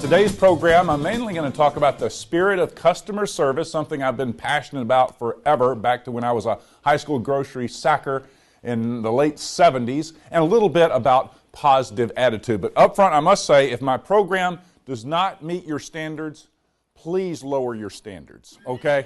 Today's program, I'm mainly going to talk about the spirit of customer service, something I've been passionate about forever, back to when I was a high school grocery sacker in the late 70s, and a little bit about positive attitude. But up front, I must say, if my program does not meet your standards, please lower your standards, okay?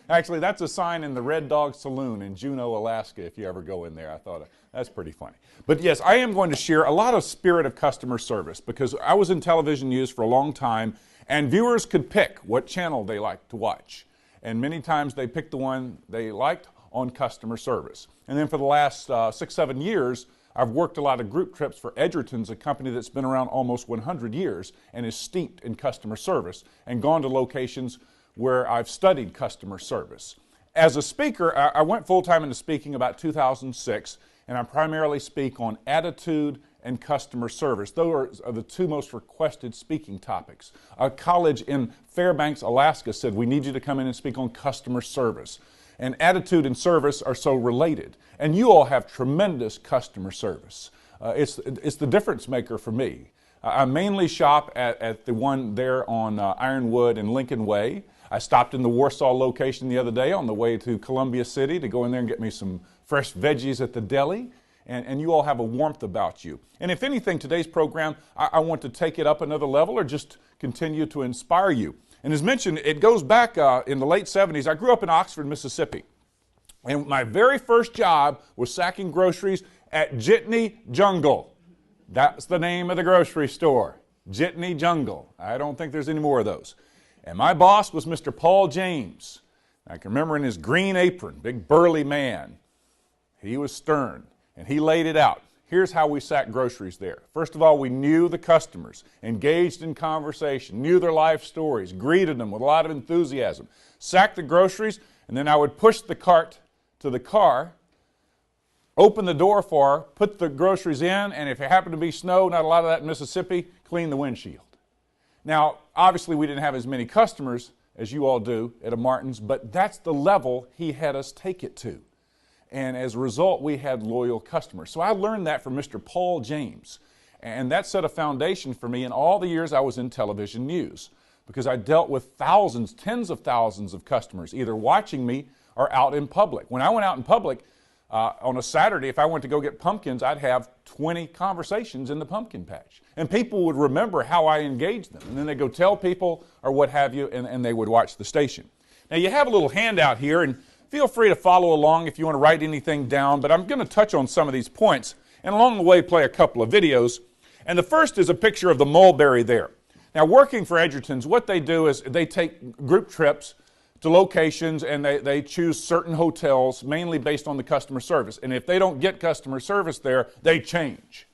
Actually, that's a sign in the Red Dog Saloon in Juneau, Alaska, if you ever go in there. I thought that's pretty funny. But yes, I am going to share a lot of spirit of customer service because I was in television news for a long time, and viewers could pick what channel they liked to watch. And many times they picked the one they liked on customer service. And then for the last 6-7 years, I've worked a lot of group trips for Edgerton's, a company that's been around almost 100 years and is steeped in customer service, and gone to locations where I've studied customer service. As a speaker, I went full-time into speaking about 2006, and I primarily speak on attitude and customer service. Those are the two most requested speaking topics. A college in Fairbanks, Alaska said, we need you to come in and speak on customer service. And attitude and service are so related. And you all have tremendous customer service. It's the difference maker for me. I mainly shop at the one there on Ironwood and Lincoln Way. I stopped in the Warsaw location the other day on the way to Columbia City to go in there and get me some fresh veggies at the deli. And you all have a warmth about you. And if anything, today's program, I want to take it up another level or just continue to inspire you. And as mentioned, it goes back in the late 70s. I grew up in Oxford, Mississippi. And my very first job was sacking groceries at Jitney Jungle. That's the name of the grocery store, Jitney Jungle. I don't think there's any more of those. And my boss was Mr. Paul James. I can remember in his green apron, big burly man. He was stern, and he laid it out. Here's how we sacked groceries there. First of all, we knew the customers, engaged in conversation, knew their life stories, greeted them with a lot of enthusiasm, sacked the groceries, and then I would push the cart to the car, open the door for her, put the groceries in, and if it happened to be snow, not a lot of that in Mississippi, clean the windshield. Now, obviously we didn't have as many customers as you all do at a Martin's, but that's the level he had us take it to. And as a result, we had loyal customers. So I learned that from Mr. Paul James. And that set a foundation for me in all the years I was in television news, because I dealt with thousands, tens of thousands of customers, either watching me or out in public. When I went out in public, on a Saturday, if I went to go get pumpkins, I'd have 20 conversations in the pumpkin patch. And people would remember how I engaged them. And then they'd go tell people or what have you, and they would watch the station. Now, you have a little handout here, and feel free to follow along if you want to write anything down, but I'm going to touch on some of these points, and along the way play a couple of videos. And the first is a picture of the Mulberry there. Now, working for Edgerton's, what they do is they take group trips to locations, and they choose certain hotels, mainly based on the customer service. And if they don't get customer service there, they change.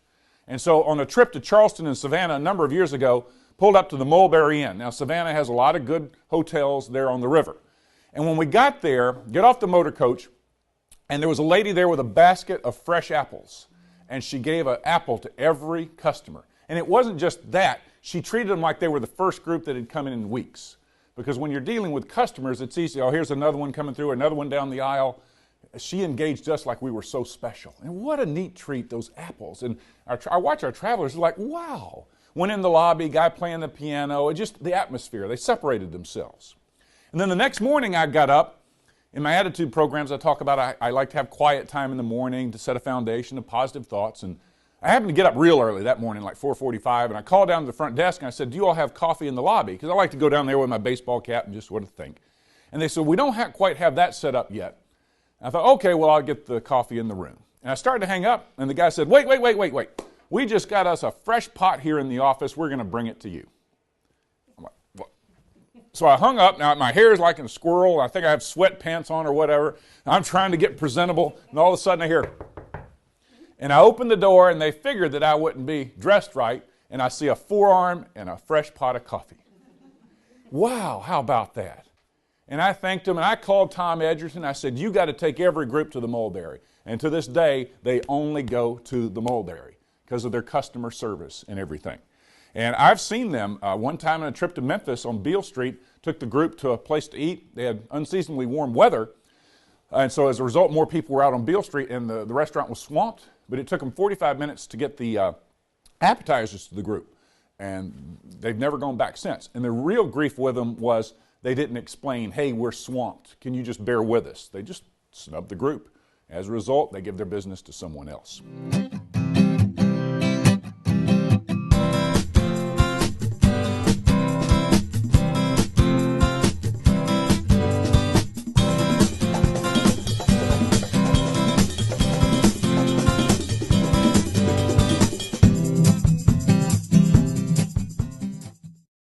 And so on a trip to Charleston and Savannah a number of years ago, pulled up to the Mulberry Inn. Now, Savannah has a lot of good hotels there on the river. And when we got there, get off the motor coach, and there was a lady there with a basket of fresh apples. And she gave an apple to every customer. And it wasn't just that. She treated them like they were the first group that had come in weeks. Because when you're dealing with customers, it's easy. Oh, here's another one coming through, another one down the aisle. She engaged us like we were so special. And what a neat treat, those apples. And I watch our travelers, like, wow. Went in the lobby, guy playing the piano, and just the atmosphere. They separated themselves. And then the next morning I got up. In my attitude programs, I talk about I like to have quiet time in the morning to set a foundation of positive thoughts. And I happened to get up real early that morning, like 4:45, and I called down to the front desk and I said, do you all have coffee in the lobby? Because I like to go down there with my baseball cap and just sort of think. And they said, we don't quite have that set up yet. And I thought, okay, well, I'll get the coffee in the room. And I started to hang up, and the guy said, wait. We just got us a fresh pot here in the office. We're going to bring it to you. I'm like, what? So I hung up. Now, my hair is like a squirrel. I think I have sweatpants on or whatever. I'm trying to get presentable, and all of a sudden I hear, and I opened the door, and they figured that I wouldn't be dressed right, and I see a forearm and a fresh pot of coffee. Wow, how about that? And I thanked him, and I called Tom Edgerton. I said, you got to take every group to the Mulberry. And to this day, they only go to the Mulberry because of their customer service and everything. And I've seen them one time on a trip to Memphis on Beale Street, took the group to a place to eat. They had unseasonably warm weather. And so as a result, more people were out on Beale Street, and the restaurant was swamped. But it took them 45 minutes to get the appetizers to the group. And they've never gone back since. And the real grief with them was they didn't explain, hey, we're swamped. Can you just bear with us? They just snubbed the group. As a result, they give their business to someone else.